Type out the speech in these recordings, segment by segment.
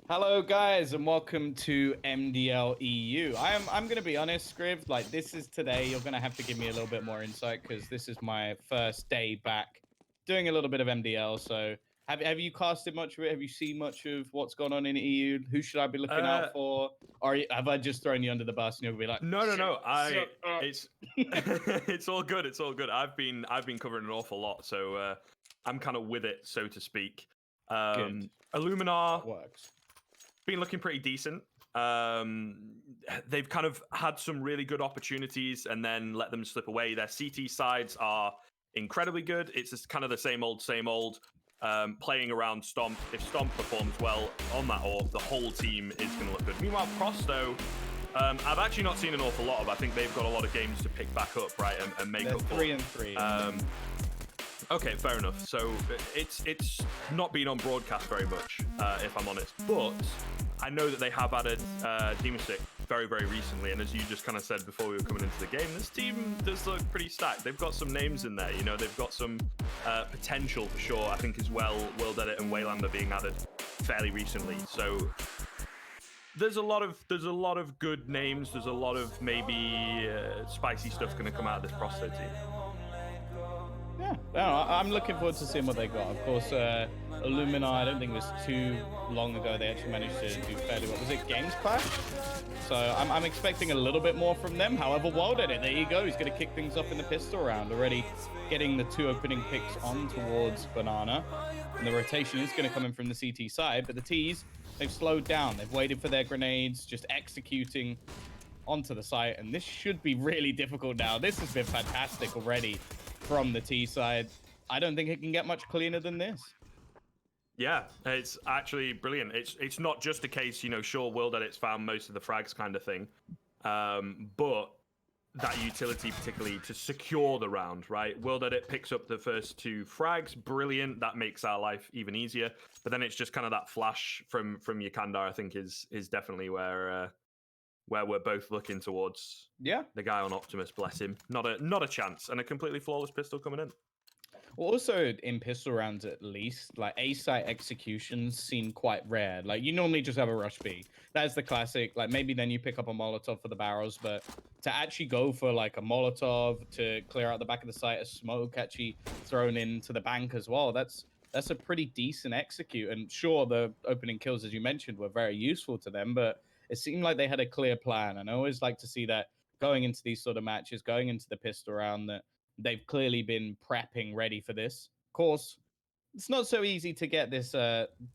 Hello guys and welcome to MDL EU. I'm gonna be honest, Scriv, like this is today, you're gonna have to give me a little bit more insight because this is my first day back doing a little bit of MDL. So have you casted much of it? Have you seen much of what's gone on in EU? Who should I be looking out for? Or have I just thrown you under the bus and you'll be like, No. It's it's all good. It's all good. I've been covering an awful lot, so I'm kind of with it, so to speak. Good. Illuminar That works. been looking pretty decent. They've kind of had some really good opportunities and then let them slip away. Their CT sides are incredibly good. It's just kind of the same old. Playing around Stomp. If Stomp performs well on that orb, the whole team is going to look good. Meanwhile, Prosto, I've actually not seen an awful lot of. I think they've got a lot of games to pick back up, right, and make They're up for. 3 and 3. Okay, fair enough. So it's not been on broadcast very much, if I'm honest. But I know that they have added Demon Stick very, very recently, and as you just kind of said before we were coming into the game, this team does look pretty stacked. They've got some names in there, you know, they've got some potential for sure, I think as well. World Edit and Waylander being added fairly recently, so there's a lot of good names. There's a lot of maybe spicy stuff going to come out of this Prosto team. Yeah, no, I'm looking forward to seeing what they got. Of course, Illuminar, I don't think it was too long ago they actually managed to do fairly well. Was it Games Clash? So I'm expecting a little bit more from them. However, Wild Edit, there you go. He's going to kick things off in the pistol round, already getting the 2 opening picks on towards Banana. And the rotation is going to come in from the CT side, but the T's, they've slowed down. They've waited for their grenades, just executing onto the site. And this should be really difficult now. This has been fantastic already from the T side. I don't think it can get much cleaner than this. Yeah, it's actually brilliant. It's not just a case, you know, sure, World Edit's found most of the frags kind of thing, but that utility particularly to secure the round, right? World Edit picks up the first 2 frags, brilliant. That makes our life even easier. But then it's just kind of that flash from Yukandar, I think, is definitely where we're both looking towards. Yeah, the guy on Optimus, bless him. Not a chance, and a completely flawless pistol coming in. well, also in pistol rounds at least, like A-site executions seem quite rare. Like you normally just have a rush B. That's the classic. Like maybe then you pick up a Molotov for the barrels, but to actually go for like a Molotov to clear out the back of the site, a smoke actually thrown into the bank as well, that's a pretty decent execute. And sure, the opening kills, as you mentioned, were very useful to them, but it seemed like they had a clear plan. And I always like to see that going into these sort of matches, going into the pistol round, that they've clearly been prepping ready for this. Of course, it's not so easy to get this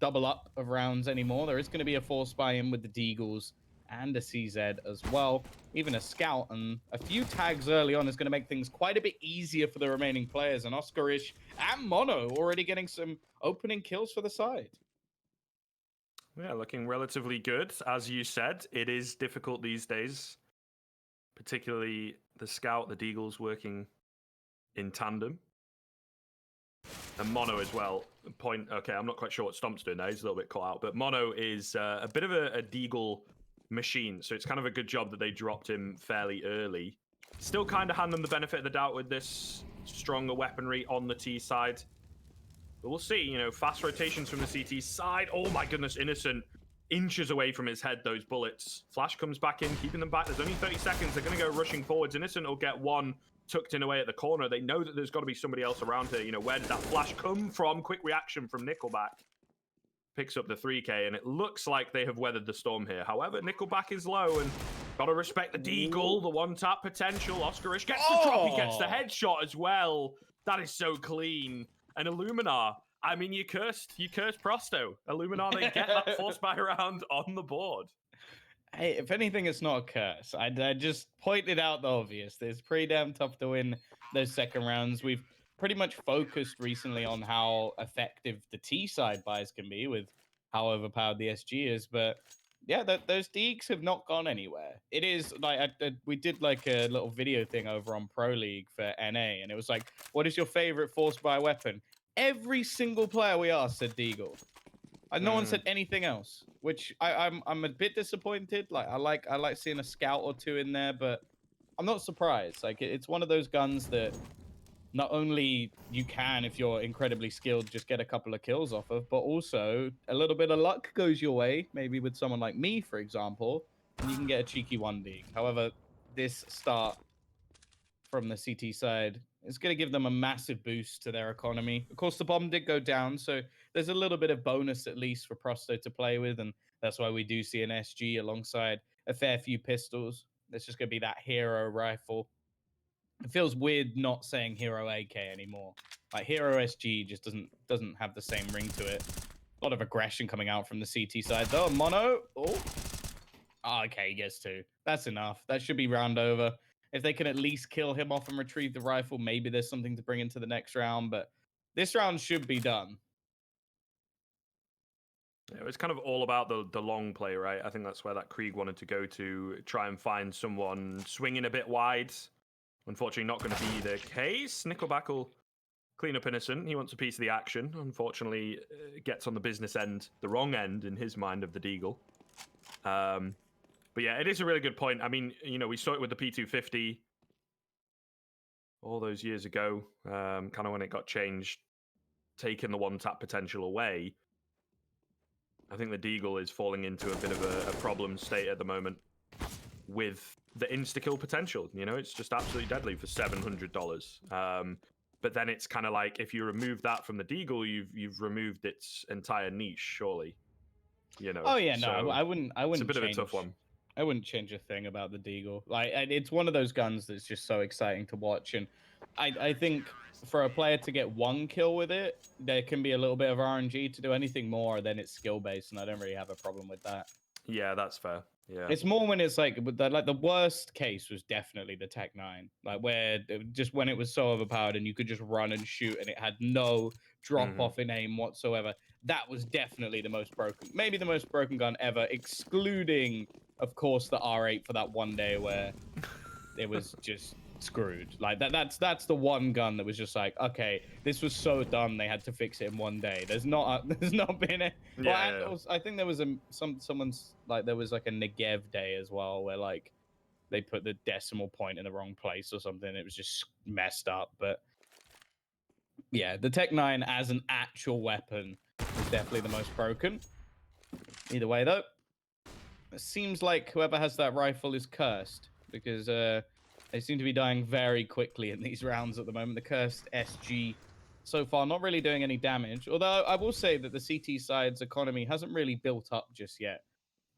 double up of rounds anymore. There is going to be a force buy-in with the Deagles and a CZ as well. Even a scout and a few tags early on is going to make things quite a bit easier for the remaining players. And Oscarish and Mono already getting some opening kills for the side. Yeah, looking relatively good. As you said, it is difficult these days, particularly the scout, the Deagles working in tandem. And Mono as well. Okay, I'm not quite sure what Stomp's doing now. He's a little bit caught out. But Mono is a bit of a Deagle machine. So it's kind of a good job that they dropped him fairly early. Still kind of hand them the benefit of the doubt with this stronger weaponry on the T side. But we'll see, you know, fast rotations from the CT side. Oh my goodness, Innocent inches away from his head, those bullets. Flash comes back in, keeping them back. There's only 30 seconds. They're going to go rushing forwards. Innocent will get one tucked in away at the corner. They know that there's got to be somebody else around here. You know, where did that flash come from? Quick reaction from Nickelback. Picks up the 3K, and it looks like they have weathered the storm here. However, Nickelback is low, and got to respect the Deagle, the one-tap potential. Oscarish gets the drop. He gets the headshot as well. That is so clean. And Illuminar, I mean, you cursed Prosto. Illuminar, they get that force buy round on the board. Hey, if anything, it's not a curse. I just pointed out the obvious. It's pretty damn tough to win those second rounds. We've pretty much focused recently on how effective the T side buys can be with how overpowered the SG is. But yeah, those Deags have not gone anywhere. It is like we did like a little video thing over on Pro League for NA, and it was like, what is your favorite force buy weapon? Every single player we asked said Deagle. And no one said anything else, which I'm a bit disappointed. Like I like seeing a scout or two in there, but I'm not surprised. Like it's one of those guns that not only you can, if you're incredibly skilled, just get a couple of kills off of, but also a little bit of luck goes your way, maybe with someone like me, for example, and you can get a cheeky 1D. However, this start from the CT side is going to give them a massive boost to their economy. Of course, the bomb did go down, so there's a little bit of bonus at least for Prosto to play with, and that's why we do see an SG alongside a fair few pistols. There's just going to be that hero rifle. It feels weird not saying hero AK anymore. Like hero SG just doesn't have the same ring to it. A lot of aggression coming out from the CT side though. Mono. Oh, okay, he gets two. That's enough. That should be round over. If they can at least kill him off and retrieve the rifle, maybe there's something to bring into the next round. But this round should be done. Yeah, it's kind of all about the long play, right? I think that's where that Krieg wanted to go to, try and find someone swinging a bit wide. Unfortunately, not going to be the case. Nickelback will clean up innocent. He wants a piece of the action. Unfortunately, gets on the business end, the wrong end in his mind of the Deagle. But yeah, it is a really good point. I mean, you know, we saw it with the P250 all those years ago, kind of when it got changed, taking the one-tap potential away. I think the Deagle is falling into a bit of a problem state at the moment with the insta-kill potential. You know, it's just absolutely deadly for $700. But then it's kind of like, if you remove that from the Deagle, you've removed its entire niche, surely. You know. Oh yeah, no, so I wouldn't. It's a bit change, of a tough one. I wouldn't change a thing about the Deagle. Like, and it's one of those guns that's just so exciting to watch, and I think for a player to get one kill with it, there can be a little bit of RNG. To do anything more, then it's skill based, and I don't really have a problem with that. Yeah, that's fair. Yeah. It's more when it's like the worst case was definitely the Tech 9, like where just when it was so overpowered and you could just run and shoot and it had no drop off in aim whatsoever. That was definitely the most broken, maybe the most broken gun ever, excluding, of course, the R8 for that one day where it was just screwed. Like that's the one gun that was just like, okay, this was so done they had to fix it in one day. There's not been a I think there was someone's like there was like a Negev day as well where like they put the decimal point in the wrong place or something. It was just messed up. But yeah, the Tech 9 as an actual weapon is definitely the most broken. Either way though, it seems like whoever has that rifle is cursed because they seem to be dying very quickly in these rounds at the moment. The cursed SG so far not really doing any damage. Although I will say that the CT side's economy hasn't really built up just yet.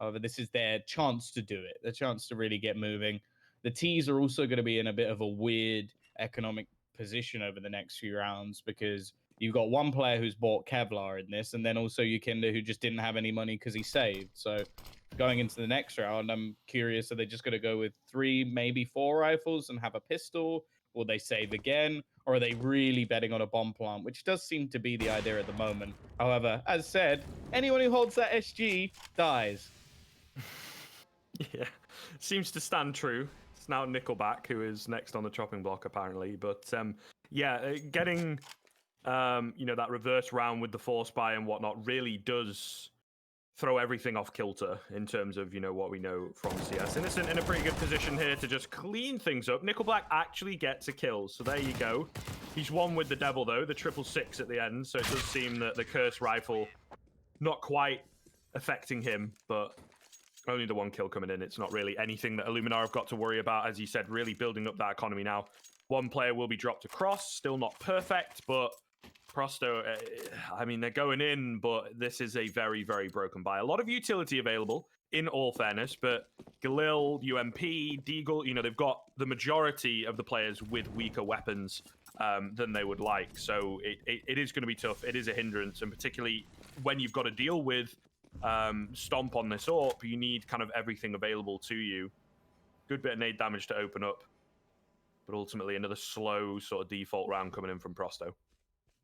However, this is their chance to do it, the chance to really get moving. The T's are also going to be in a bit of a weird economic position over the next few rounds because you've got one player who's bought Kevlar in this, and then also Yukinda who just didn't have any money because he saved. So going into the next round, I'm curious, are they just going to go with 3, maybe 4 rifles and have a pistol? Will they save again? Or are they really betting on a bomb plant, which does seem to be the idea at the moment. However, as said, anyone who holds that SG dies. Yeah, seems to stand true. It's now Nickelback who is next on the chopping block, apparently. But yeah, getting you know, that reverse round with the force buy and whatnot really does throw everything off kilter in terms of, you know, what we know from CS. Innocent in a pretty good position here to just clean things up. Nickelback actually gets a kill, so there you go. He's won with the Devil, though, the 666 at the end, so it does seem that the Curse Rifle not quite affecting him, but only the one kill coming in. It's not really anything that Illuminar have got to worry about, as you said, really building up that economy now. One player will be dropped across, still not perfect, but Prosto, I mean, they're going in, but this is a very, very broken buy. A lot of utility available, in all fairness, but Galil, UMP, Deagle, you know, they've got the majority of the players with weaker weapons than they would like. So it is going to be tough. It is a hindrance, and particularly when you've got to deal with Stomp on this AWP, you need kind of everything available to you. Good bit of nade damage to open up, but ultimately another slow sort of default round coming in from Prosto.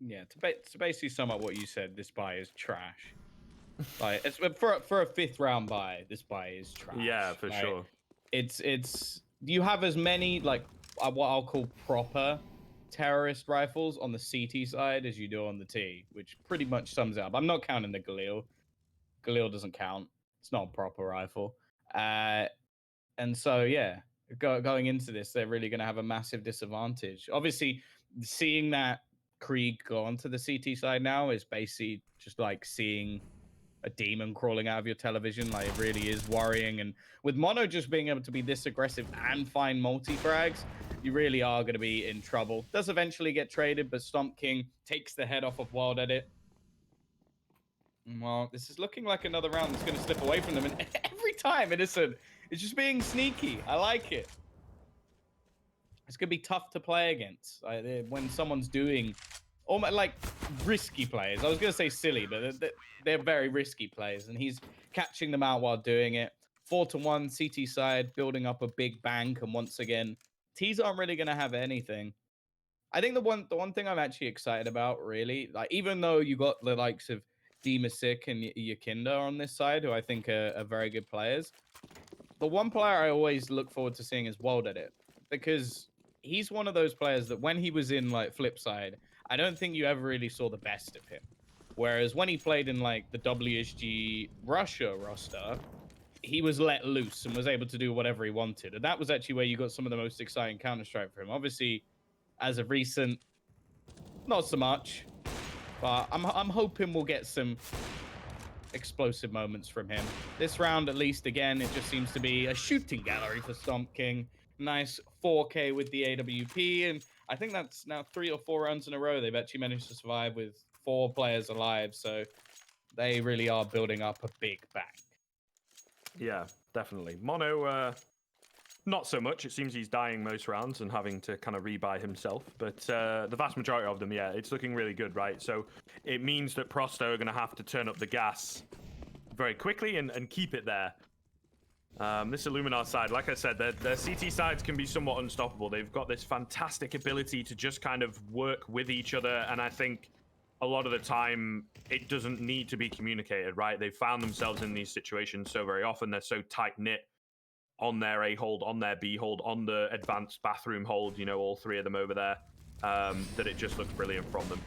Yeah, to basically sum up what you said, this buy is trash. Like, it's for a 5th round buy, this buy is trash. Yeah, for sure. It's you have as many like what I'll call proper terrorist rifles on the CT side as you do on the T, which pretty much sums it up. I'm not counting the Galil. Galil doesn't count. It's not a proper rifle. And so yeah, going into this, they're really going to have a massive disadvantage. Obviously, seeing that Krieg go onto the CT side now is basically just like seeing a demon crawling out of your television. Like, it really is worrying. And with Mono just being able to be this aggressive and find multi-frags, you really are going to be in trouble. Does eventually get traded, but Stomp King takes the head off of Wild Edit. Well, this is looking like another round that's going to slip away from them. And every time, Innocent is just being sneaky. I like it. It's going to be tough to play against when someone's doing almost like risky plays. I was going to say silly, but they're very risky plays. And he's catching them out while doing it. 4-1 CT side, building up a big bank. And once again, T's aren't really going to have anything. I think the one thing I'm actually excited about, really, like, even though you got the likes of Demasik and Yakinda on this side, who I think are very good players, the one player I always look forward to seeing is Wild Edit, because he's one of those players that when he was in like Flipside, I don't think you ever really saw the best of him. Whereas when he played in like the WSG Russia roster, he was let loose and was able to do whatever he wanted. And that was actually where you got some of the most exciting Counter-Strike for him. Obviously, as of recent, not so much, but I'm hoping we'll get some explosive moments from him. This round, at least, again, it just seems to be a shooting gallery for Stomp King. Nice 4K with the AWP, and I think that's now 3 or 4 rounds in a row they've actually managed to survive with 4 players alive, so they really are building up a big bank. Yeah, definitely. Mono, not so much. It seems he's dying most rounds and having to kind of rebuy himself. But the vast majority of them, yeah, it's looking really good, right? So it means that Prosto are going to have to turn up the gas very quickly and keep it there. This Illuminar side, like I said, their CT sides can be somewhat unstoppable. They've got this fantastic ability to just kind of work with each other. And I think a lot of the time, it doesn't need to be communicated, right? They've found themselves in these situations so very often. They're so tight-knit on their A hold, on their B hold, on the advanced bathroom hold, you know, all 3 of them over there, that it just looks brilliant from them.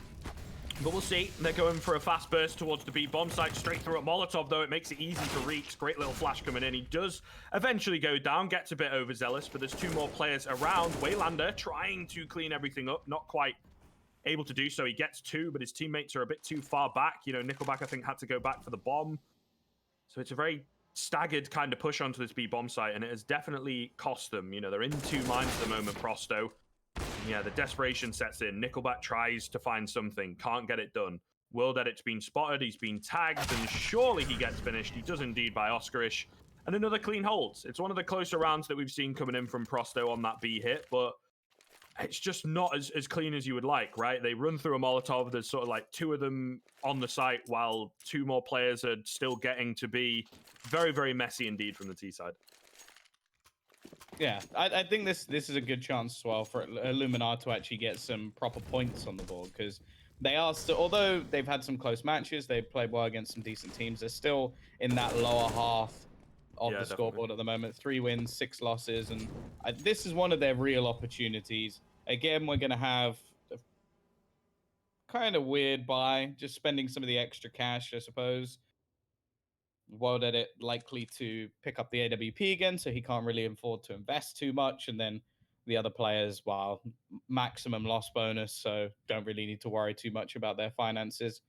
But we'll see. They're going for a fast burst towards the B bomb site, straight through at Molotov, though. It makes it easy for Reeks. Great little flash coming in. He does eventually go down, gets a bit overzealous, but there's 2 more players around. Waylander trying to clean everything up, not quite able to do so. He gets 2, but his teammates are a bit too far back. You know, Nickelback, I think, had to go back for the bomb. So it's a very staggered kind of push onto this B bomb site, and it has definitely cost them. You know, they're in 2 mines at the moment, Prosto. Yeah, the desperation sets in. Nickelback tries to find something, can't get it done. World Edit's been spotted, he's been tagged, and surely he gets finished. He does indeed by Oscarish. And another clean hold. It's one of the closer rounds that we've seen coming in from Prosto on that B hit, but it's just not as clean as you would like, right? They run through a Molotov. There's sort of like 2 of them on the site while 2 more players are still getting to be very, very messy indeed from the T side. Yeah, I think this is a good chance as well for Illuminar to actually get some proper points on the board, because they are still, although they've had some close matches, they've played well against some decent teams, they're still in that lower half of the scoreboard at the moment. 3 wins, 6 losses, and this is one of their real opportunities. Again, we're going to have a kind of weird buy, just spending some of the extra cash, I suppose. Wild Edit likely to pick up the AWP again, so he can't really afford to invest too much. And then the other players, well, maximum loss bonus, so don't really need to worry too much about their finances.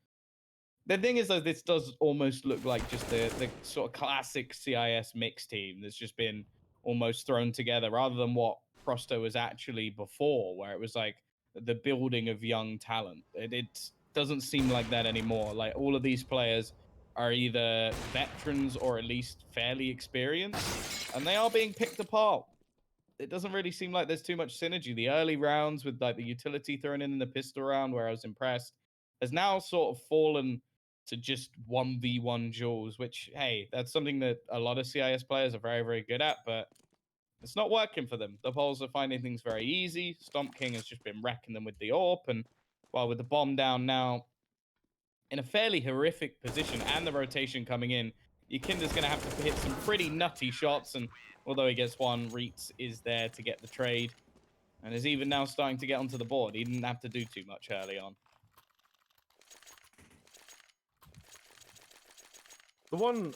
The thing is, though, this does almost look like just the sort of classic CIS mix team that's just been almost thrown together, rather than what Prosto was actually before, where it was like the building of young talent. It doesn't seem like that anymore. Like, all of these players are either veterans or at least fairly experienced, and they are being picked apart. It doesn't really seem like there's too much synergy. The early rounds with like the utility thrown in the pistol round, where I was impressed, has now sort of fallen to just 1v1 duels, which, hey, that's something that a lot of CIS players are very, very good at, but it's not working for them. The Poles are finding things very easy. Stomp King has just been wrecking them with the AWP, and while with the bomb down now, in a fairly horrific position, and the rotation coming in, Yakinda's going to have to hit some pretty nutty shots, and although he gets 1, Reeks is there to get the trade, and is even now starting to get onto the board. He didn't have to do too much early on. The one,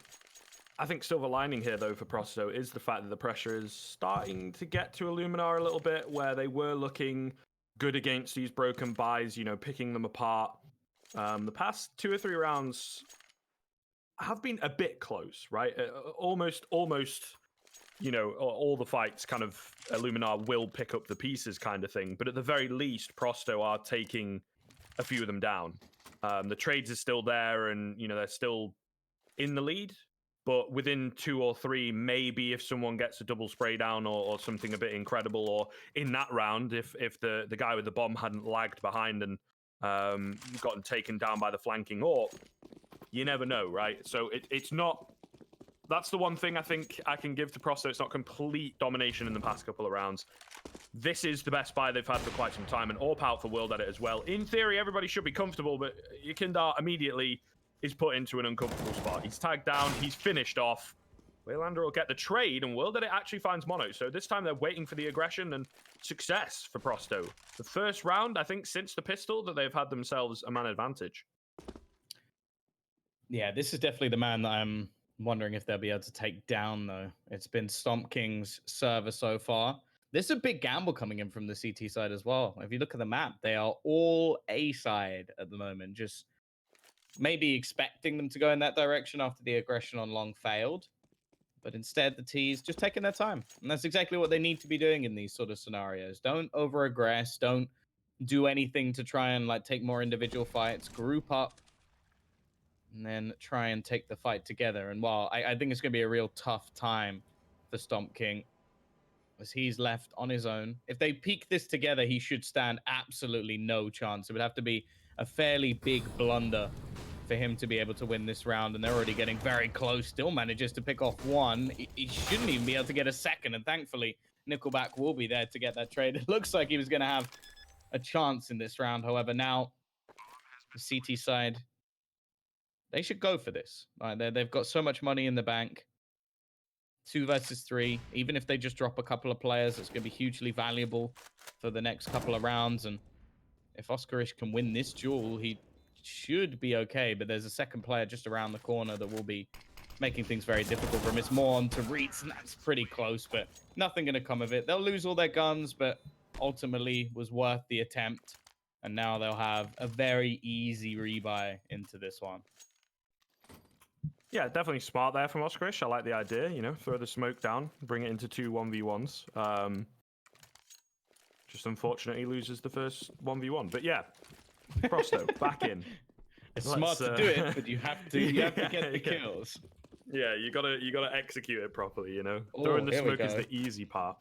I think, silver lining here, though, for Prosto is the fact that the pressure is starting to get to Illuminar a little bit, where they were looking good against these broken buys, you know, picking them apart. The past 2 or 3 rounds have been a bit close, right? Almost, you know, all the fights kind of Illuminar will pick up the pieces kind of thing. But at the very least, Prosto are taking a few of them down. The trades are still there, and, you know, they're still in the lead. But within 2 or 3, maybe if someone gets a double spray down or something a bit incredible, or in that round, if the guy with the bomb hadn't lagged behind and gotten taken down by the flanking AWP, you never know, right? So it's not... That's the one thing I think I can give to Prosto. It's not complete domination in the past couple of rounds. This is the best buy they've had for quite some time, and AWP out for World Edit as well. In theory, everybody should be comfortable, but Yekindar immediately is put into an uncomfortable spot. He's tagged down, he's finished off. Waylander will get the trade, and World Edit actually finds Mono. So this time they're waiting for the aggression and success for Prosto. The first round, I think, since the pistol, that they've had themselves a man advantage. Yeah, this is definitely the man that I'm wondering if they'll be able to take down, though. It's been Stomp King's server so far. This is a big gamble coming in from the CT side as well. If you look at the map, they are all A side at the moment, just maybe expecting them to go in that direction after the aggression on long failed. But instead, the T's just taking their time. And that's exactly what they need to be doing in these sort of scenarios. Don't over-aggress. Don't do anything to try and like take more individual fights. Group up and then try and take the fight together. And while I think it's going to be a real tough time for Stomp King, as he's left on his own. If they peak this together, he should stand absolutely no chance. It would have to be a fairly big blunder for him to be able to win this round, and they're already getting very close. Still manages to pick off one. He shouldn't even be able to get a second, and thankfully, Nickelback will be there to get that trade. It looks like he was going to have a chance in this round. However, now the CT side, they should go for this. They've got so much money in the bank. 2 versus 3. Even if they just drop a couple of players, it's going to be hugely valuable for the next couple of rounds. And if Oscarish can win this duel, he should be okay. But there's a second player just around the corner that will be making things very difficult for him. It's more on to Reeds, and that's pretty close, but nothing going to come of it. They'll lose all their guns, but ultimately was worth the attempt. And now they'll have a very easy rebuy into this one. Yeah, definitely smart there from Oscarish. I like the idea, you know, throw the smoke down, bring it into 2 1v1s. Just unfortunately loses the first 1v1. But yeah, Prosto, back in. It's smart to do it, but you have to get the kills. Yeah, you gotta execute it properly, you know. Throwing the smoke is the easy part.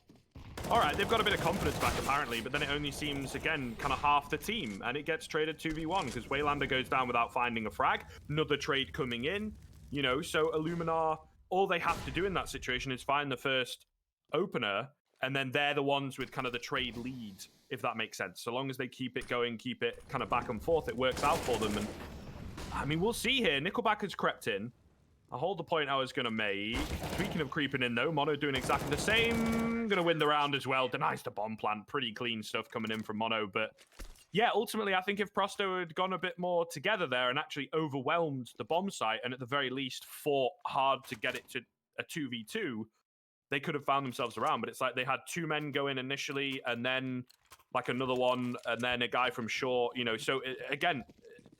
All right, they've got a bit of confidence back apparently, but then it only seems, again, kind of half the team, and it gets traded 2v1 because Waylander goes down without finding a frag. Another trade coming in, you know, so Illuminar, all they have to do in that situation is find the first opener, and then they're the ones with kind of the trade lead, if that makes sense. So long as they keep it going, keep it kind of back and forth, it works out for them. And I mean, we'll see here. Nickelback has crept in. I'll hold the point I was going to make. Speaking of creeping in, though, Mono doing exactly the same. Going to win the round as well. Denies the bomb plant. Pretty clean stuff coming in from Mono. But yeah, ultimately, I think if Prosto had gone a bit more together there and actually overwhelmed the bomb site and at the very least fought hard to get it to a 2v2, they could have found themselves around. But it's like they had 2 men go in initially and then like another one and then a guy from short, you know. So again,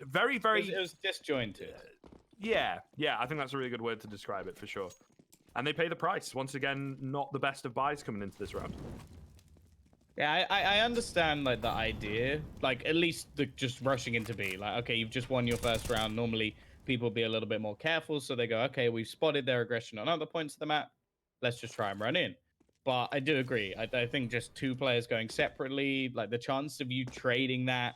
very, very... It was disjointed. Yeah, I think that's a really good word to describe it, for sure. And they pay the price. Once again, not the best of buys coming into this round. Yeah, I understand, like, the idea. Like, at least just rushing into B. Like, okay, you've just won your first round. Normally, people be a little bit more careful, so they go, okay, we've spotted their aggression on other points of the map. Let's just try and run in. But I do agree. I think just 2 players going separately, like, the chance of you trading that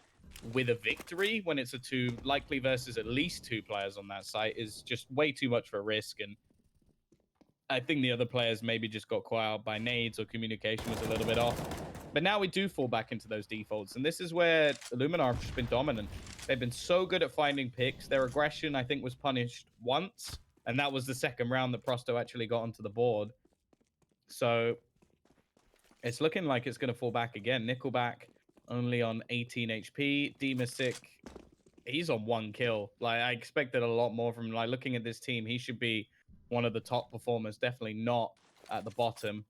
with a victory when it's a 2 likely versus at least 2 players on that site is just way too much for a risk. And I think the other players maybe just got caught out by nades or communication was a little bit off. But now we do fall back into those defaults, and this is where Illuminar have just been dominant. They've been so good at finding picks. Their aggression, I think, was punished once, and that was the second round that Prosto actually got onto the board. So it's looking like it's going to fall back again. Nickelback only on 18 HP. Demasic, he's on 1 kill. Like, I expected a lot more from him. Like, looking at this team, he should be one of the top performers, definitely not at the bottom.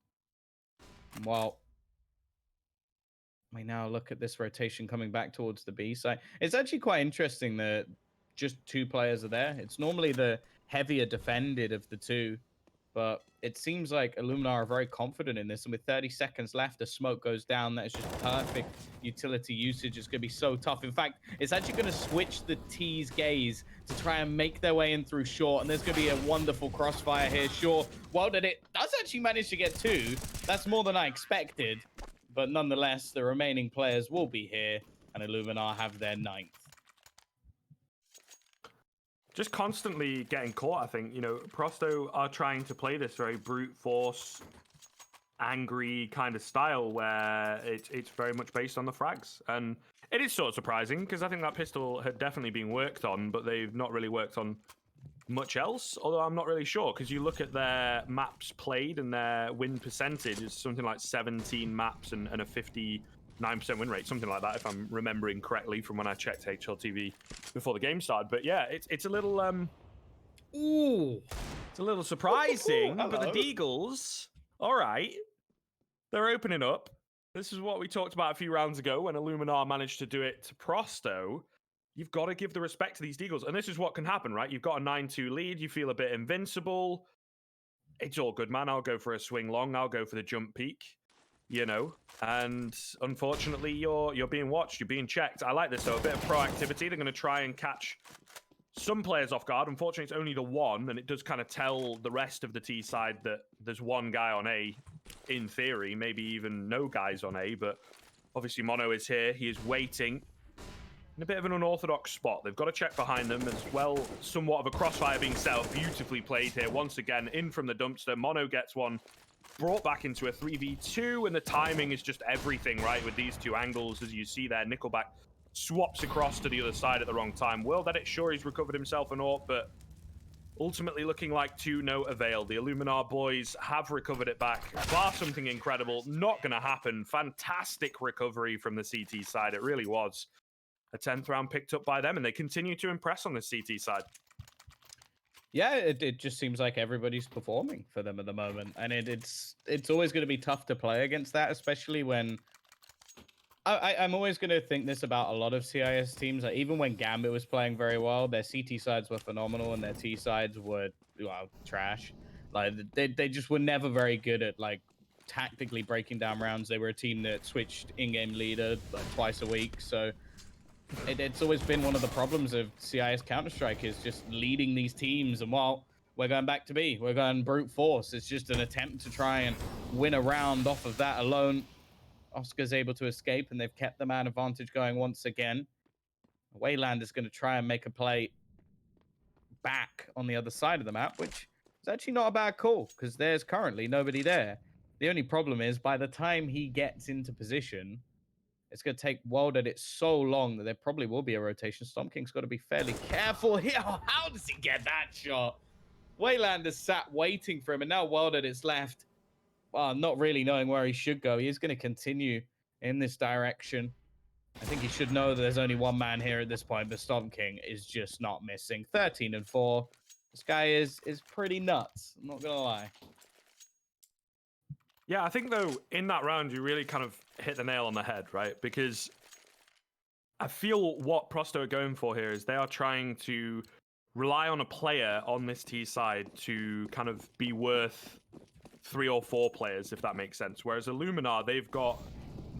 Well, We now look at this rotation coming back towards the B side. It's actually quite interesting that just 2 players are there. It's normally the heavier defended of the two, but it seems like Illuminar are very confident in this. And with 30 seconds left, a smoke goes down. That is just perfect utility usage. It's going to be so tough. In fact, it's actually going to switch the T's gaze to try and make their way in through short. And there's going to be a wonderful crossfire here. Sure, well, that it does actually manage to get 2. That's more than I expected. But nonetheless, the remaining players will be here, and Illuminar have their 9th. Just constantly getting caught, I think. You know, Prosto are trying to play this very brute force, angry kind of style where it's very much based on the frags. And it is sort of surprising because I think that pistol had definitely been worked on, but they've not really worked on much else, although I'm not really sure because you look at their maps played and their win percentage is something like 17 maps and a 59% win rate, something like that, if I'm remembering correctly from when I checked HLTV before the game started. But yeah, it's a little it's a little surprising. But the Deagles, all right, they're opening up. This is what we talked about a few rounds ago when Illuminar managed to do it to Prosto. You've got to give the respect to these Deagles. And this is what can happen, right? You've got a 9-2 lead. You feel a bit invincible. It's all good, man. I'll go for a swing long. I'll go for the jump peak, you know. And unfortunately, you're being watched. You're being checked. I like this, though. A bit of proactivity. They're going to try and catch some players off guard. Unfortunately, it's only the one. And it does kind of tell the rest of the T side that there's one guy on A, in theory. Maybe even no guys on A. But obviously, Mono is here. He is waiting in a bit of an unorthodox spot. They've got to check behind them as well. Somewhat of a crossfire being set up. Beautifully played here. Once again, in from the dumpster. Mono gets one brought back into a 3v2, and the timing is just everything, right? With these 2 angles, as you see there, Nickelback swaps across to the other side at the wrong time. Will that it? Sure, he's recovered himself an AWP, but ultimately looking like to no avail. The Illuminar boys have recovered it back. Bar something incredible. Not going to happen. Fantastic recovery from the CT side. It really was. A 10th round picked up by them, and they continue to impress on the CT side. Yeah, it just seems like everybody's performing for them at the moment. And it's always going to be tough to play against that, especially when... I'm always going to think this about a lot of CIS teams. Like, even when Gambit was playing very well, their CT sides were phenomenal, and their T sides were, well, trash. Like, they just were never very good at, like, tactically breaking down rounds. They were a team that switched in-game leader like twice a week, so... It's always been one of the problems of CIS Counter-Strike is just leading these teams. And while we're going back to B, we're going brute force. It's just an attempt to try and win a round off of that alone. Oscar's able to escape, and they've kept the man advantage going once again. Wayland is going to try and make a play back on the other side of the map, which is actually not a bad call because there's currently nobody there. The only problem is by the time he gets into position, it's going to take World Edit so long that there probably will be a rotation. Storm King's got to be fairly careful here. Oh, how does he get that shot? Wayland is sat waiting for him, and now World Edit's left. Well, not really knowing where he should go. He is going to continue in this direction. I think he should know that there's only one man here at this point, but Storm King is just not missing. 13-4. This guy is pretty nuts. I'm not going to lie. Yeah, I think, though, in that round, you really kind of hit the nail on the head, right? Because I feel what Prosto are going for here is they are trying to rely on a player on this T side to kind of be worth 3 or 4 players, if that makes sense. Whereas Illuminar, they've got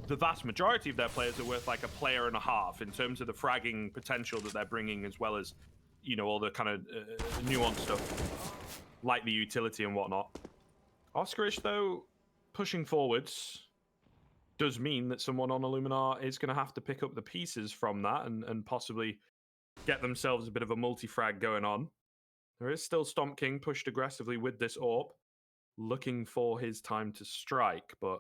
the vast majority of their players are worth like a player and a half in terms of the fragging potential that they're bringing, as well as, you know, all the kind of nuanced stuff, like the utility and whatnot. Oscarish, though, pushing forwards does mean that someone on Illuminar is going to have to pick up the pieces from that and possibly get themselves a bit of a multi-frag going on. There is still Stomp King pushed aggressively with this AWP, looking for his time to strike, but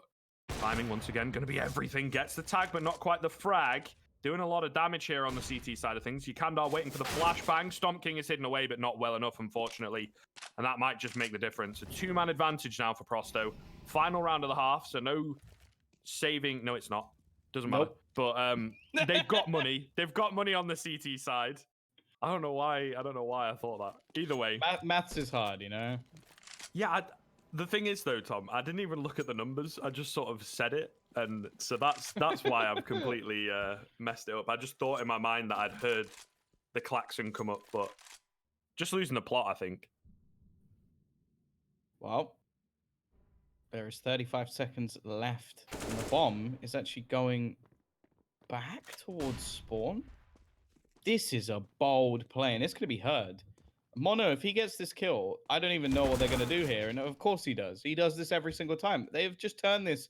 timing once again going to be everything. Gets the tag, but not quite the frag. Doing a lot of damage here on the CT side of things. Yukandar waiting for the flashbang. Stomp King is hidden away, but not well enough, unfortunately. And that might just make the difference. A 2-man advantage now for Prosto. Final round of the half, so no saving. No, it's not. Doesn't matter. But they've got money. They've got money on the CT side. I don't know why I thought that. Either way. Maths is hard, you know? Yeah, the thing is, though, Tom, I didn't even look at the numbers. I just sort of said it. And so that's why I've completely messed it up. I just thought in my mind that I'd heard the klaxon come up, but just losing the plot, I think. Well, there is 35 seconds left, and the bomb is actually going back towards spawn. This is a bold play, and it's going to be heard. Mono, if he gets this kill, I don't even know what they're going to do here. And of course he does. He does this every single time. They've just turned this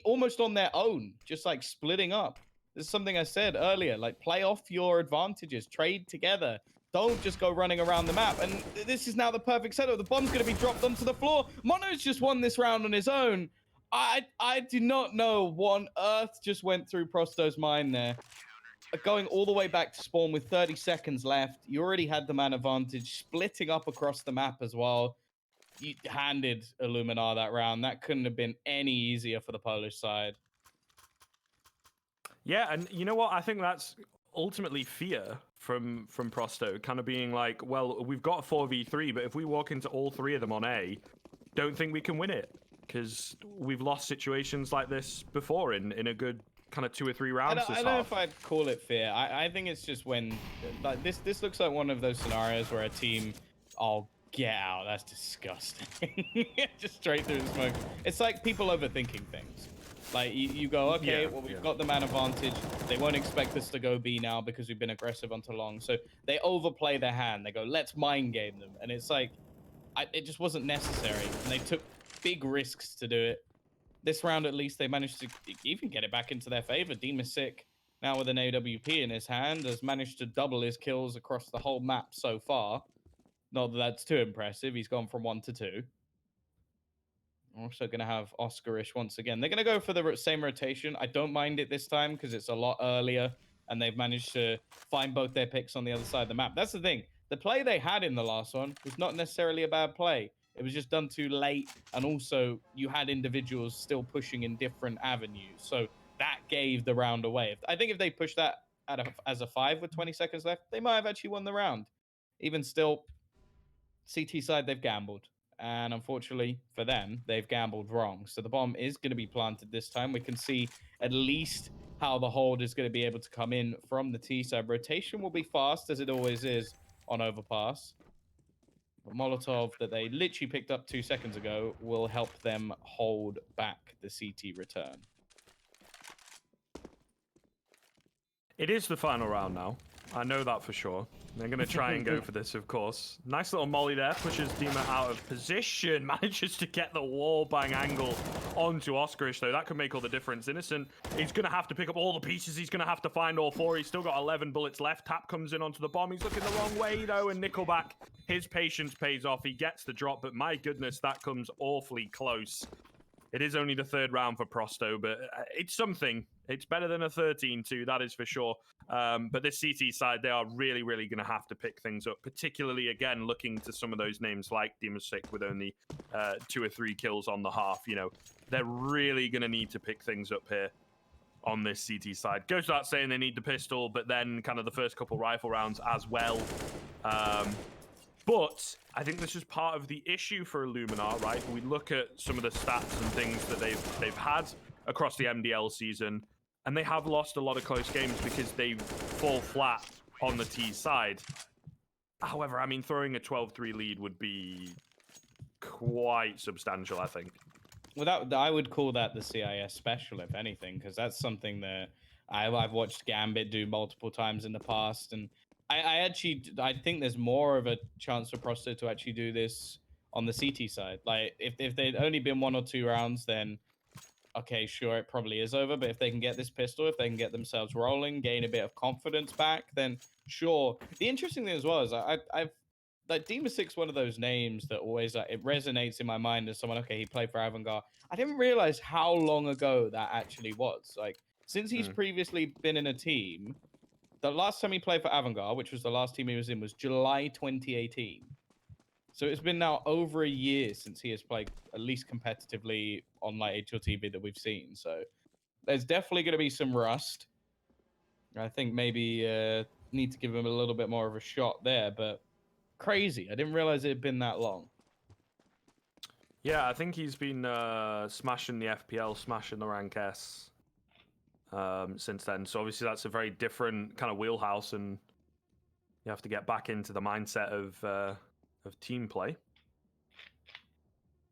almost on their own, just like splitting up. This is something I said earlier, like play off your advantages, trade together. Don't just go running around the map. And this is now the perfect setup. The bomb's going to be dropped onto the floor. Mono's just won this round on his own. I do not know what on earth just went through Prosto's mind there. Going all the way back to spawn with 30 seconds left. You already had the man advantage, splitting up across the map as well. You handed Illuminar that round. That couldn't have been any easier for the Polish side. Yeah, and you know what? I think that's ultimately fear from Prosto, kind of being like, well, we've got a 4v3, but if we walk into all three of them on A, don't think we can win it, because we've lost situations like this before in a good kind of 2 or 3 rounds. I don't know if I'd call it fear. I think it's just when like this looks like one of those scenarios where a team, oh, get out, that's disgusting. Just straight through the smoke. It's like people overthinking things. Like you go, okay, yeah, well, we've got the man advantage. They won't expect us to go B now because we've been aggressive on too long. So they overplay their hand. They go, let's mind game them. And it's like, it just wasn't necessary. And they took big risks to do it. This round, at least, they managed to even get it back into their favor. Demasic, now with an AWP in his hand, has managed to double his kills across the whole map so far. Not that that's too impressive. He's gone from 1 to 2. We're also going to have Oscarish once again. They're going to go for the same rotation. I don't mind it this time because it's a lot earlier, and they've managed to find both their picks on the other side of the map. That's the thing. The play they had in the last one was not necessarily a bad play. It was just done too late, and also you had individuals still pushing in different avenues. So that gave the round away. I think if they pushed that as a 5 with 20 seconds left, they might have actually won the round. Even still, CT side, they've gambled. And unfortunately for them, they've gambled wrong. So the bomb is going to be planted this time. We can see at least how the hold is going to be able to come in from the T side. Rotation will be fast, as it always is on Overpass. But Molotov, that they literally picked up 2 seconds ago, will help them hold back the CT return. It is the final round now. I know that for sure. They're going to try and go for this, of course. Nice little molly there. Pushes Dima out of position. Manages to get the wall bang angle onto Oscarish, though. That could make all the difference. Innocent, he's going to have to pick up all the pieces. He's going to have to find all 4. He's still got 11 bullets left. Tap comes in onto the bomb. He's looking the wrong way, though. And Nickelback, his patience pays off. He gets the drop, but my goodness, that comes awfully close. It is only the 3rd round for Prosto, but it's something. It's better than a 13-2, that is for sure. But this CT side, they are really, really going to have to pick things up, particularly, again, looking to some of those names like Demasic with only 2 or 3 kills on the half. You know, they're really going to need to pick things up here on this CT side. Goes without saying they need the pistol, but then kind of the first couple rifle rounds as well. But I think this is part of the issue for Illuminar, right? We look at some of the stats and things that they've had across the MDL season, and they have lost a lot of close games because they fall flat on the T side. However, I mean, throwing a 12-3 lead would be quite substantial, I think. Well, I would call that the CIS special, if anything, because that's something that I've watched Gambit do multiple times in the past, and I think there's more of a chance for Prosto to actually do this on the CT side. Like, if they'd only been 1 or 2 rounds, then okay, sure, it probably is over. But if they can get this pistol, if they can get themselves rolling, gain a bit of confidence back, then sure. The interesting thing as well is I've like Demasic's one of those names that always it resonates in my mind as someone. Okay, he played for Avangard. I didn't realize how long ago that actually was. Like, since he's previously been in a team. The last time he played for Avangard, which was the last team he was in, was July 2018. So it's been now over a year since he has played at least competitively on like HLTV that we've seen. So there's definitely going to be some rust. I think maybe need to give him a little bit more of a shot there, but crazy. I didn't realize it had been that long. Yeah, I think he's been smashing the FPL, smashing the rank S since then. So obviously that's a very different kind of wheelhouse, and you have to get back into the mindset of team play.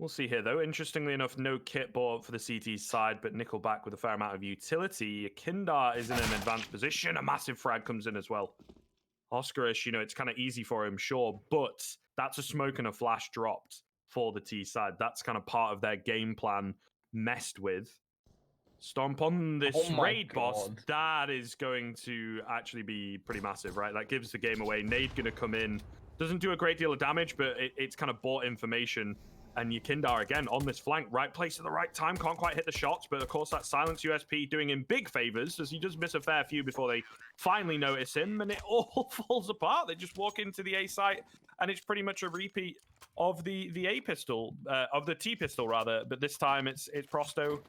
We'll see here, though. Interestingly enough, no kit bought for the CT side, but Nickelback with a fair amount of utility. Kindar is in an advanced position. A massive frag comes in as well. Oscarish, it's kind of easy for him, sure, but that's a smoke and a flash dropped for the T side. That's kind of part of their game plan messed with. Stomp on this raid boss. That is going to actually be pretty massive, right? That gives the game away. Nade going to come in. Doesn't do a great deal of damage, but it's kind of bought information. And Yakindar, again, on this flank, right place at the right time. Can't quite hit the shots, but of course that silence USP doing him big favors, as he does miss a fair few before they finally notice him, and it all falls apart. They just walk into the A site, and it's pretty much a repeat of the A pistol, of the T pistol, rather, but this time it's Prosto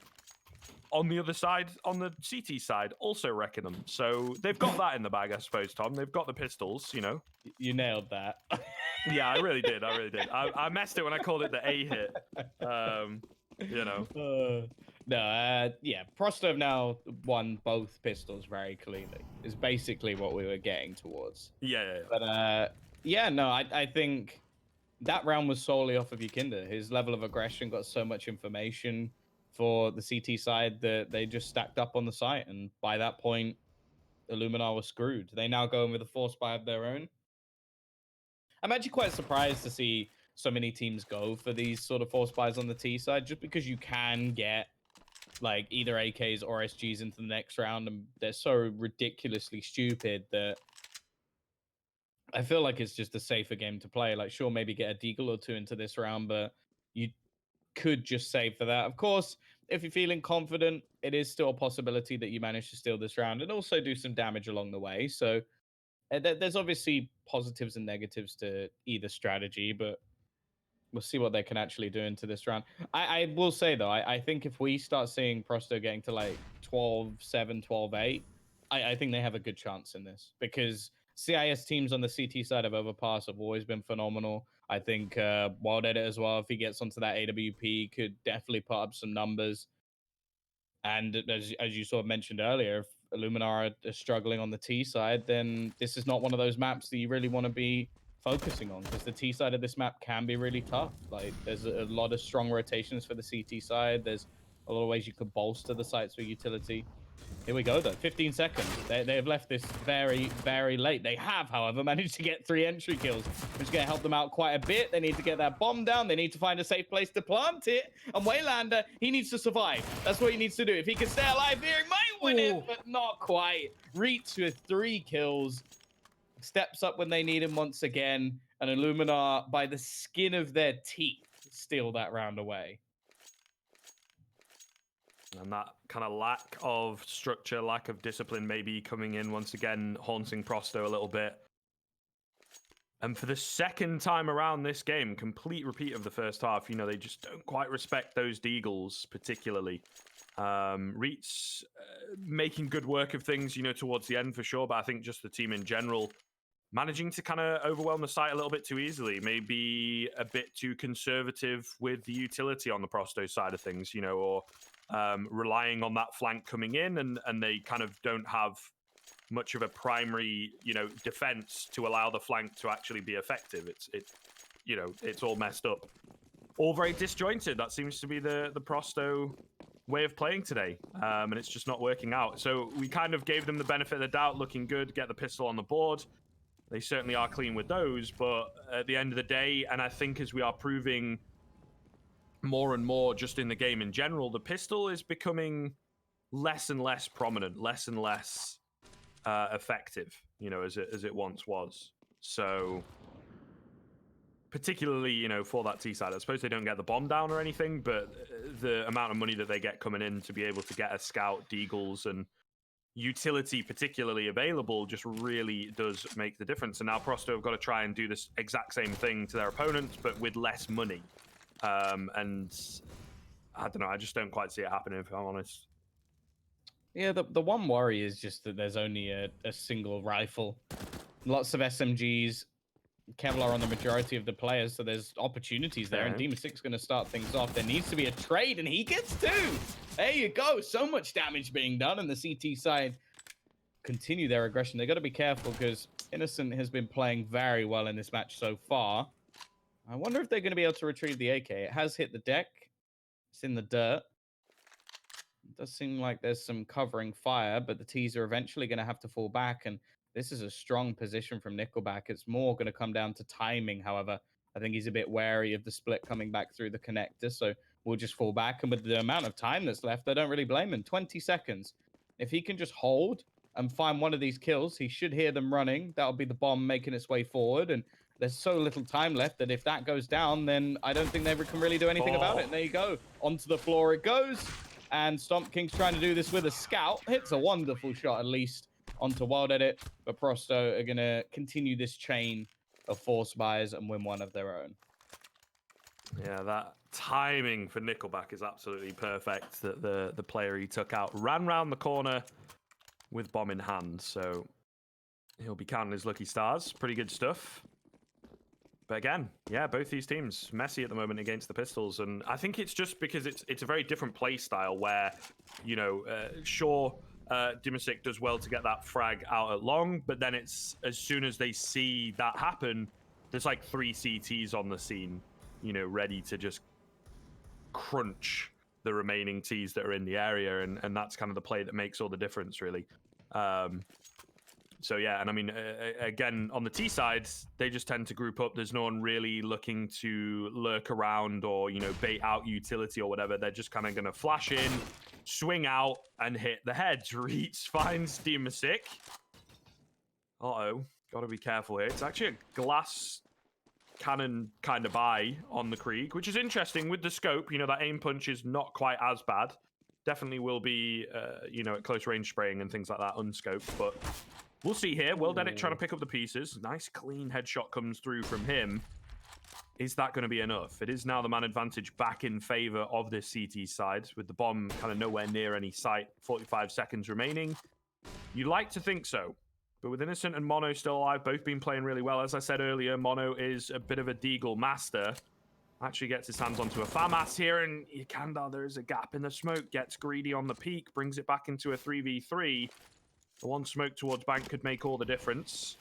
on the other side, on the CT side, also wrecking them. So they've got that in the bag, I suppose, Tom. They've got the pistols, You nailed that. Yeah, I really did. I messed it when I called it the A hit. Yeah, Prosto have now won both pistols very cleanly. Is basically what we were getting towards. Yeah. But I think that round was solely off of Yukinda. His level of aggression got so much information for the CT side that they just stacked up on the site, and by that point, Illuminar was screwed. They now go in with a force buy of their own. I'm actually quite surprised to see so many teams go for these sort of force buys on the T side, just because you can get like either AKs or SGs into the next round, and they're so ridiculously stupid that I feel like it's just a safer game to play. Like, sure, maybe get a deagle or two into this round, but you could just save for that. Of course, if you're feeling confident, it is still a possibility that you manage to steal this round and also do some damage along the way. So there's obviously positives and negatives to either strategy, but we'll see what they can actually do into this round. I will say, though, I think if we start seeing Prosto getting to like 12-7, 12-8, I think they have a good chance in this, because CIS teams on the CT side of Overpass have always been phenomenal. I think Wild Edit as well, if he gets onto that AWP, could definitely put up some numbers. And as you sort of mentioned earlier, if Illuminar are struggling on the T side, then this is not one of those maps that you really want to be focusing on, because the T side of this map can be really tough. Like, there's a lot of strong rotations for the CT side. There's a lot of ways you could bolster the sites with utility. Here we go, though. 15 seconds. They have left this very, very late. They have, however, managed to get 3 entry kills, which is going to help them out quite a bit. They need to get that bomb down. They need to find a safe place to plant it. And Waylander, he needs to survive. That's what he needs to do. If he can stay alive here, he might win it, but not quite. Reach with 3 kills. Steps up when they need him once again. And Illuminar, by the skin of their teeth, steal that round away. And that kind of lack of structure, lack of discipline maybe coming in once again, haunting Prosto a little bit. And for the second time around this game, complete repeat of the first half, they just don't quite respect those deagles particularly. Reets making good work of things, towards the end for sure, but I think just the team in general managing to kind of overwhelm the site a little bit too easily, maybe a bit too conservative with the utility on the Prosto side of things, or relying on that flank coming in, and they kind of don't have much of a primary, defense to allow the flank to actually be effective. It's all messed up. All very disjointed. That seems to be the Prosto way of playing today, and it's just not working out. So we kind of gave them the benefit of the doubt, looking good, get the pistol on the board. They certainly are clean with those, but at the end of the day, and I think as we are proving more and more just in the game in general, the pistol is becoming less and less prominent, less and less effective, as it once was. So particularly, for that T side, I suppose they don't get the bomb down or anything, but the amount of money that they get coming in to be able to get a scout, deagles, and utility particularly available just really does make the difference. And now Prosto have got to try and do this exact same thing to their opponents, but with less money. And I don't know, I just don't quite see it happening, if I'm honest. Yeah, the one worry is just that there's only a single rifle. Lots of SMGs. Kevlar on the majority of the players, so there's opportunities there. And Demon 6 going to start things off. There needs to be a trade, and he gets 2. There you go. So much damage being done, and the CT side continue their aggression. They got to be careful because Innocent has been playing very well in this match so far. I wonder if they're going to be able to retrieve the AK. It has hit the deck. It's in the dirt. It does seem like there's some covering fire, but the T's are eventually going to have to fall back. And this is a strong position from Nickelback. It's more going to come down to timing, however. I think he's a bit wary of the split coming back through the connector, so we'll just fall back. And with the amount of time that's left, I don't really blame him. 20 seconds. If he can just hold and find one of these kills, he should hear them running. That'll be the bomb making its way forward. And there's so little time left that if that goes down, then I don't think they can really do anything about it. And there you go. Onto the floor it goes. And Stomp King's trying to do this with a scout. Hits a wonderful shot, at least, onto Wild Edit. But Prosto are going to continue this chain of force buys and win one of their own. Yeah, that timing for Nickelback is absolutely perfect. That the player he took out ran round the corner with bomb in hand. So he'll be counting his lucky stars. Pretty good stuff. But again, yeah, both these teams messy at the moment against the Pistols, and I think it's just because it's a very different play style where, you know, sure, Dimasic does well to get that frag out at long, but then it's as soon as they see that happen, there's like 3 CTs on the scene, you know, ready to just crunch the remaining Ts that are in the area, and that's kind of the play that makes all the difference, really. So yeah, and I mean, again, on the T side, they just tend to group up. There's no one really looking to lurk around or, you know, bait out utility or whatever. They're just kind of going to flash in, swing out, and hit the heads. Reach finds Demasic. Uh-oh, got to be careful here. It's actually a glass cannon kind of buy on the Krieg, which is interesting with the scope. You know, that aim punch is not quite as bad. Definitely will be, you know, at close range spraying and things like that unscoped, but we'll see here. Will Dedit trying to pick up the pieces. Nice clean headshot comes through from him. Is that going to be enough? It is now the man advantage back in favor of this CT side with the bomb kind of nowhere near any sight. 45 seconds remaining. You like to think so. But with Innocent and Mono still alive, both been playing really well. As I said earlier, Mono is a bit of a Deagle master. Actually gets his hands onto a FAMAS here, and Yikandar, there is a gap in the smoke. Gets greedy on the peak, brings it back into a 3v3. The one smoke towards bank could make all the difference.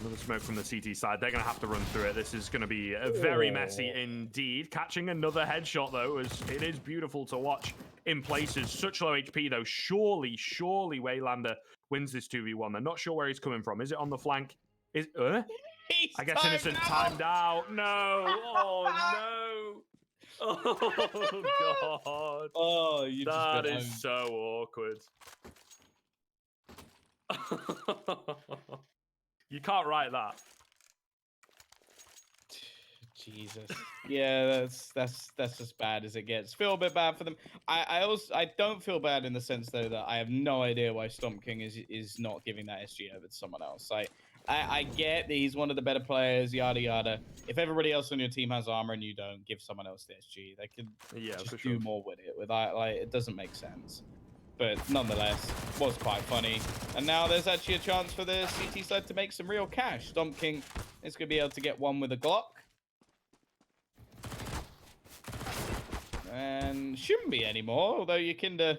Another smoke from the CT side. They're going to have to run through it. This is going to be very messy indeed. Catching another headshot, though, as it is beautiful to watch in places. Such low HP, though. Surely Waylander wins this 2v1. They're not sure where he's coming from. Is it on the flank? Is I guess Innocent timed out. No. Oh, no. Oh, God. Oh, that is so awkward. You can't write that. Jesus. Yeah, that's as bad as it gets. Feel a bit bad for them. I don't feel bad in the sense though that I have no idea why Stomp King is not giving that SG over to someone else. I get that he's one of the better players, yada yada. If everybody else on your team has armor and you don't, give someone else the SG. They could just do more with it. Like it doesn't make sense. But nonetheless, was quite funny. And now there's actually a chance for the CT side to make some real cash. Stomp King is going to be able to get one with a Glock. And shouldn't be anymore, although Yakinda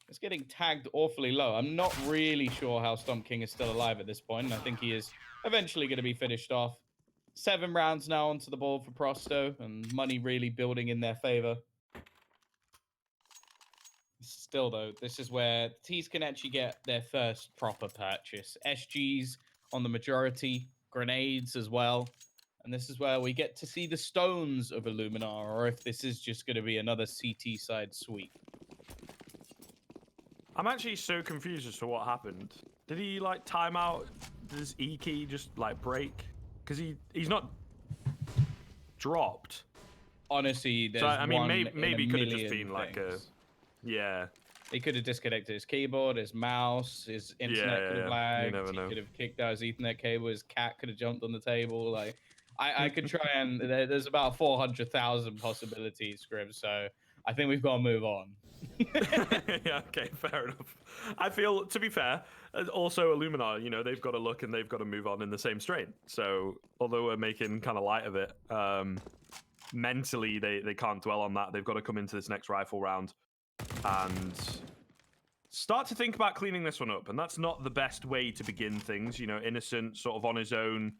is getting tagged awfully low. I'm not really sure how Stomp King is still alive at this point. And I think he is eventually going to be finished off. 7 rounds now onto the board for Prosto, and money really building in their favor. Still, though, this is where T's can actually get their first proper purchase. SGs on the majority, grenades as well. And this is where we get to see the stones of Illuminar, or if this is just going to be another CT side sweep. I'm actually so confused as to what happened. Did he, like, time out? Does E key just, like, break? Because he's not dropped. Honestly, there's I mean, one maybe in could a have just million been, like, things. Yeah. He could have disconnected his keyboard, his mouse, his internet could have lagged. You never know. He could have kicked out his Ethernet cable. His cat could have jumped on the table. Like, I could try and there's about 400,000 possibilities, Scrib. So I think we've got to move on. Yeah, okay, fair enough. I feel, to be fair, also Illuminar, you know, they've got to look and they've got to move on in the same strain. So although we're making kind of light of it, mentally they can't dwell on that. They've got to come into this next rifle round and start to think about cleaning this one up. And that's not the best way to begin things. You know, Innocent sort of on his own,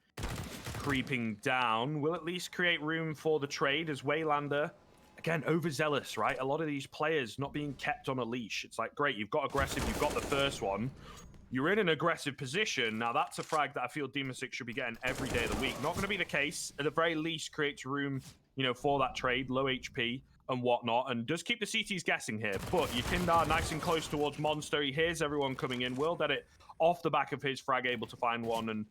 creeping down, will at least create room for the trade as Waylander, again, overzealous, right? A lot of these players not being kept on a leash. It's like, great, you've got aggressive, you've got the first one. You're in an aggressive position. Now, that's a frag that I feel Demasix should be getting every day of the week. Not going to be the case. At the very least, creates room, you know, for that trade, low HP and whatnot, and does keep the CTs guessing here. But Yukindar nice and close towards Monster. He hears everyone coming in. Will that it off the back of his frag, able to find one, and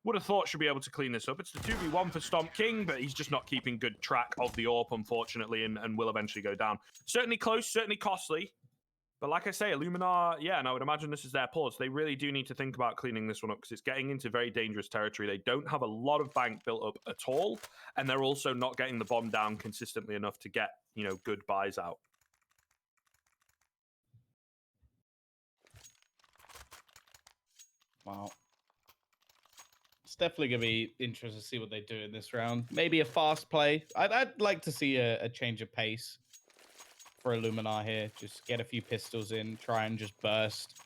would have thought should be able to clean this up. It's the 2v1 for Stomp King, but he's just not keeping good track of the AWP, unfortunately, and will eventually go down. Certainly close, certainly costly. But like I say, Illuminar, yeah, and I would imagine this is their pause. They really do need to think about cleaning this one up because it's getting into very dangerous territory. They don't have a lot of bank built up at all, and they're also not getting the bomb down consistently enough to get, you know, good buys out. Wow. It's definitely going to be interesting to see what they do in this round. Maybe a fast play. I'd like to see a change of pace for Illuminar here. Just get a few pistols in, try and just burst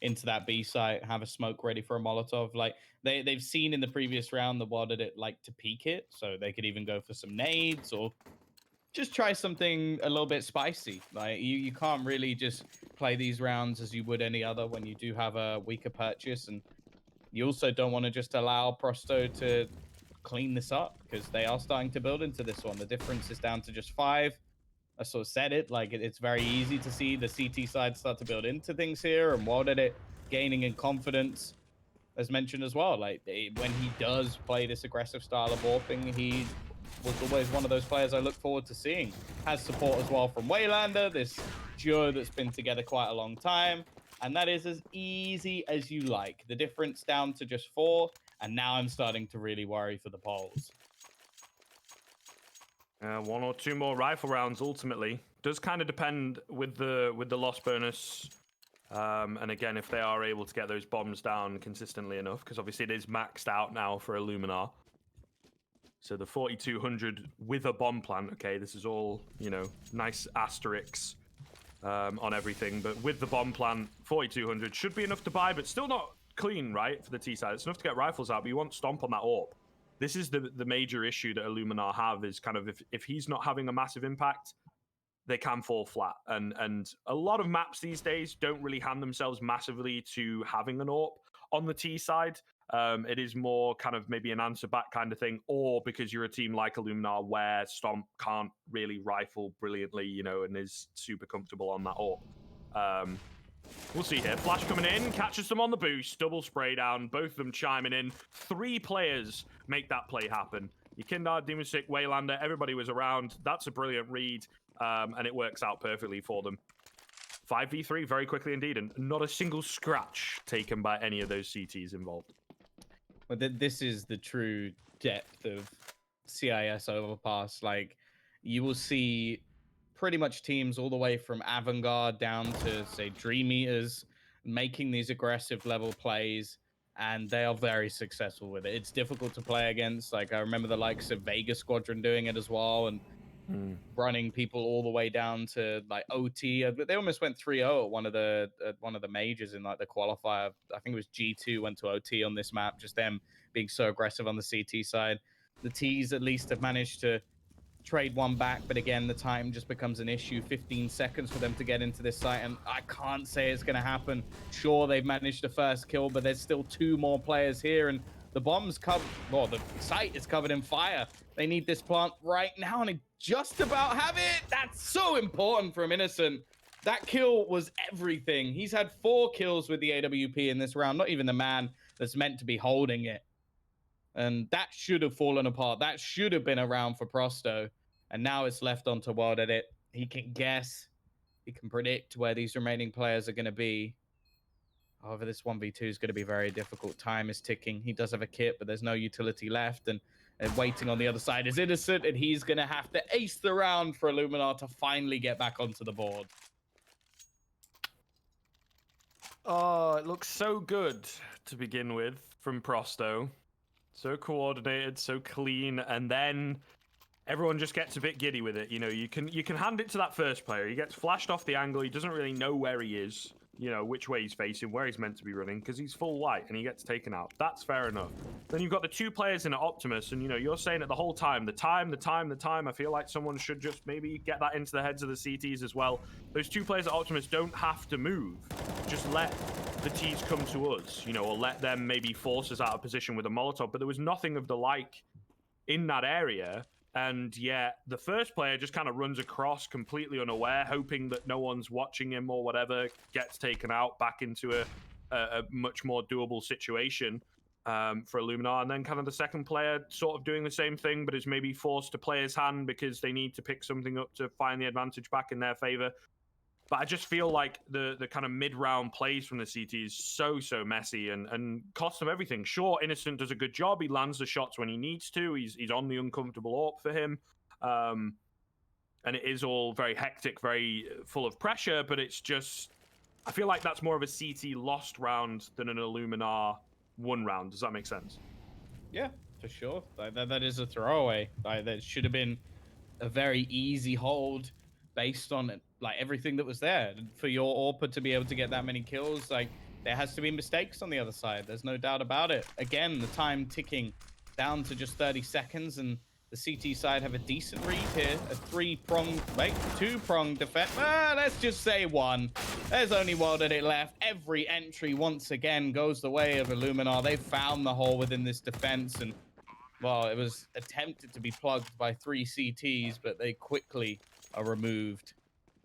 into that B site, have a smoke ready for a Molotov. Like they've seen in the previous round the WOD did it like to peek it, so they could even go for some nades or just try something a little bit spicy. Like you can't really just play these rounds as you would any other when you do have a weaker purchase, and you also don't want to just allow Prosto to clean this up because they are starting to build into this one. The difference is down to just 5. I sort of said it, like it's very easy to see the CT side start to build into things here, and WOD at it gaining in confidence, as mentioned as well. Like when he does play this aggressive style of warping, he was always one of those players I look forward to seeing. Has support as well from Waylander, this duo that's been together quite a long time. And that is as easy as you like. The difference down to just 4, and now I'm starting to really worry for the polls. 1 or 2 more rifle rounds ultimately. Does kind of depend with the loss bonus. And again, if they are able to get those bombs down consistently enough, because obviously it is maxed out now for Illuminar. So the 4200 with a bomb plant, okay, this is all, you know, nice asterisks on everything, but with the bomb plant, 4200 should be enough to buy, but still not clean, right, for the T side. It's enough to get rifles out, but you want Stomp on that AWP. This is the major issue that Illuminar have, is kind of if he's not having a massive impact, they can fall flat. And a lot of maps these days don't really hand themselves massively to having an AWP on the T side. It is more kind of maybe an answer back kind of thing, or because you're a team like Illuminar where Stomp can't really rifle brilliantly, you know, and is super comfortable on that AWP. We'll see here. Flash coming in, catches them on the boost, double spray down, both of them chiming in. 3 players make that play happen. Yukindar, Demasix, Waylander, everybody was around. That's a brilliant read, and it works out perfectly for them. 5v3 very quickly indeed, and not a single scratch taken by any of those CTs involved. Well, this is the true depth of CIS Overpass. Like, you will see pretty much teams all the way from Avantgarde down to, say, Dream Eaters making these aggressive level plays, and they are very successful with it. It's difficult to play against. Like, I remember the likes of Vegas Squadron doing it as well, and running people all the way down to like OT. They almost went 3-0 at one of the majors in like the qualifier. I think it was G2 went to OT on this map. Just them being so aggressive on the CT side. The T's at least have managed to trade one back, but again, the time just becomes an issue. 15 seconds for them to get into this site, and I can't say it's going to happen. Sure, they've managed the first kill, but there's still 2 more players here, and the bomb's covered. Well, the site is covered in fire. They need this plant right now, and they just about have it. That's so important from Innocent. That kill was everything. He's had 4 kills with the AWP in this round, not even the man that's meant to be holding it. And that should have fallen apart. That should have been a round for Prosto. And now it's left onto Wild Edit. He can guess. He can predict where these remaining players are going to be. However, this 1v2 is going to be very difficult. Time is ticking. He does have a kit, but there's no utility left. And And waiting on the other side is Innocent, and he's going to have to ace the round for Illuminar to finally get back onto the board. Oh, it looks so good to begin with from Prosto. So coordinated, so clean, and then everyone just gets a bit giddy with it. You know, you can hand it to that first player. He gets flashed off the angle. He doesn't really know where he is, you know, which way he's facing, where he's meant to be running, because he's full white and he gets taken out. That's fair enough. Then you've got the two players in an Optimus, and, you know, you're saying it the whole time. The time. I feel like someone should just maybe get that into the heads of the CTs as well. Those two players at Optimus don't have to move. Just let the T's come to us, you know, or let them maybe force us out of position with a Molotov. But there was nothing of the like in that area. And yeah, the first player just kind of runs across completely unaware, hoping that no one's watching him or whatever, gets taken out back into a much more doable situation for Illuminar. And then kind of the second player sort of doing the same thing, but is maybe forced to play his hand because they need to pick something up to find the advantage back in their favor. But I just feel like the kind of mid-round plays from the CT is so messy and costs them everything. Sure, Innocent does a good job. He lands the shots when he needs to. He's on the uncomfortable AWP for him. And it is all very hectic, very full of pressure, but it's just... I feel like that's more of a CT lost round than an Illuminar won round. Does that make sense? Yeah, for sure. That is a throwaway. That should have been a very easy hold based on like everything that was there. For your AWPer to be able to get that many kills, like there has to be mistakes on the other side. There's no doubt about it. Again, the time ticking down to just 30 seconds, and the CT side have a decent read here. A two-pronged defense. Let's just say one. There's only one that it left. Every entry once again goes the way of Illuminar. They found the hole within this defense, and well, it was attempted to be plugged by 3 CTs, but they quickly are removed.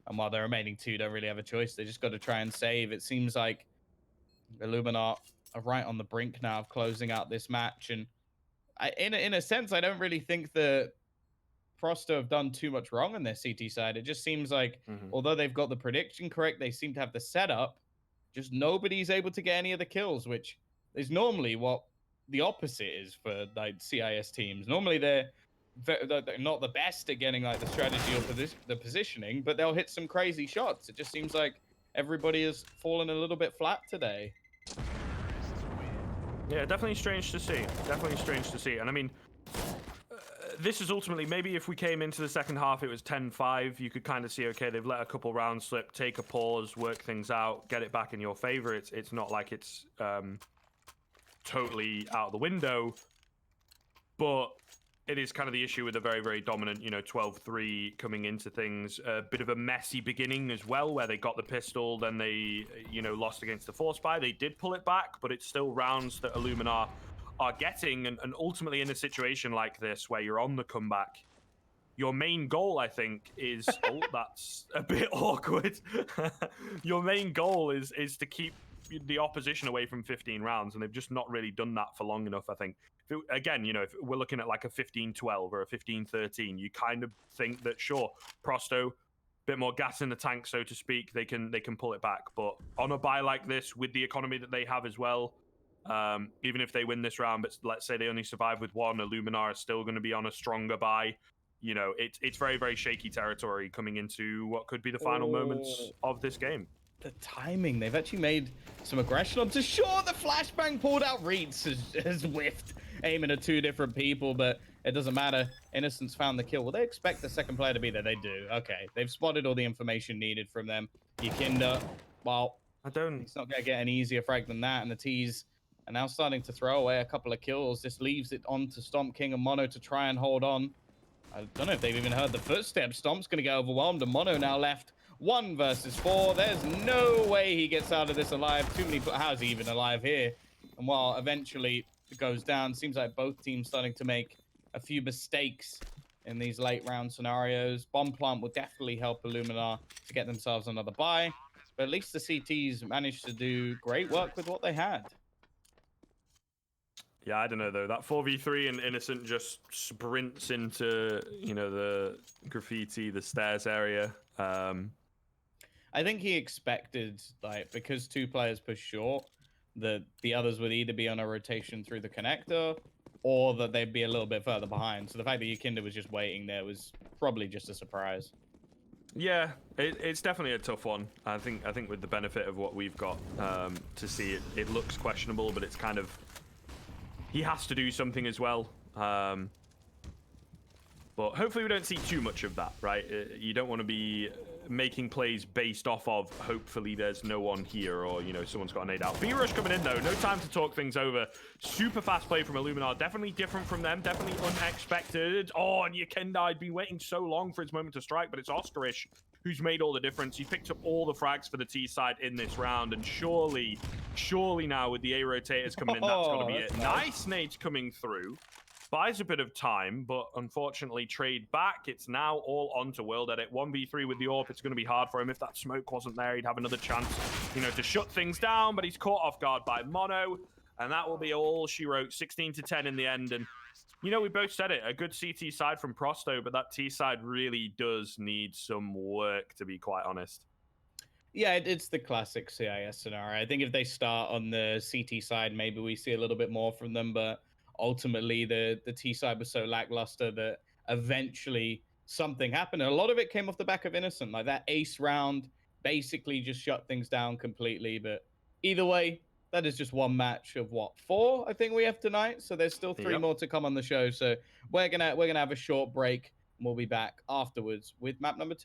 And while the remaining 2 don't really have a choice, they just got to try and save. It seems like Illuminar are right on the brink now of closing out this match. And in a sense, I don't really think that Prosto have done too much wrong on their CT side. It just seems like, although they've got the prediction correct, they seem to have the setup. Just nobody's able to get any of the kills, which is normally what the opposite is for like CIS teams. Normally they're not the best at getting like the strategy or the positioning, but they'll hit some crazy shots. It just seems like everybody has fallen a little bit flat today. Yeah, definitely strange to see. Definitely strange to see. And I mean, this is ultimately, maybe if we came into the second half, it was 10-5, you could kind of see, okay, they've let a couple rounds slip, take a pause, work things out, get it back in your favor. It's not like it's totally out of the window, but it is kind of the issue with a very dominant, you know, 12-3 coming into things. A bit of a messy beginning as well, where they got the pistol, then they, you know, lost against the Force Spy. They did pull it back, but it's still rounds that Illuminar are getting. And ultimately, in a situation like this, where you're on the comeback, your main goal, I think, is... oh, that's a bit awkward. Your main goal is to keep the opposition away from 15 rounds, and they've just not really done that for long enough, I think. Again, you know, if we're looking at like a 15-12 or a 15-13, you kind of think that, sure, Prosto, bit more gas in the tank, so to speak, they can pull it back. But on a bye like this, with the economy that they have as well, even if they win this round, but let's say they only survive with one, Illuminar is still going to be on a stronger bye. You know, it's very shaky territory coming into what could be the final moments of this game. The timing, they've actually made some aggression onto short. The flashbang pulled out. Reeds has whiffed, aiming at 2 different people, but it doesn't matter. Innocence found the kill. Will they expect the second player to be there? They do. Okay, they've spotted all the information needed from them. Yakinda, well, it's not going to get any easier frag than that, and the T's are now starting to throw away a couple of kills. This leaves it on to Stomp King and Mono to try and hold on. I don't know if they've even heard the footsteps. Stomp's going to get overwhelmed, and Mono now left 1 versus 4. There's no way he gets out of this alive. Too many... how's he even alive here? And while eventually it goes down, seems like both teams starting to make a few mistakes in these late round scenarios. Bomb plant will definitely help Illuminar to get themselves another bye. But at least the CTs managed to do great work with what they had. Yeah, I don't know, though. That 4v3 and Innocent just sprints into, you know, the graffiti, the stairs area. I think he expected, like, because 2 players push short, that the others would either be on a rotation through the connector or that they'd be a little bit further behind. So the fact that Yakinda was just waiting there was probably just a surprise. Yeah, it's definitely a tough one. I think with the benefit of what we've got to see, it looks questionable, but it's kind of, he has to do something as well. But hopefully we don't see too much of that, right? You don't want to be making plays based off of hopefully there's no one here, or, you know, someone's got an 8 out. B-Rush coming in, though. No time to talk things over. Super fast play from Illuminar. Definitely different from them. Definitely unexpected. Oh, and Yakinda, I'd been waiting so long for its moment to strike, but it's Oscarish who's made all the difference. He picked up all the frags for the T side in this round, and surely now with the A rotators coming in, that's got to be it. Nice nades coming through. Buys a bit of time, but unfortunately trade back. It's now all onto World Edit. 1v3 with the AWP. It's going to be hard for him. If that smoke wasn't there, he'd have another chance, you know, to shut things down, but he's caught off guard by Mono, and that will be all she wrote. 16 to 10 in the end, and, you know, we both said it. A good CT side from Prosto, but that T side really does need some work, to be quite honest. Yeah, it's the classic CIS scenario. I think if they start on the CT side, maybe we see a little bit more from them, but ultimately the T side was so lackluster that eventually something happened. And a lot of it came off the back of Innocent. Like that ace round basically just shut things down completely. But either way, that is just one match of what, 4 I think we have tonight. So there's still 3 more to come on the show. So we're gonna have a short break and we'll be back afterwards with map number 2.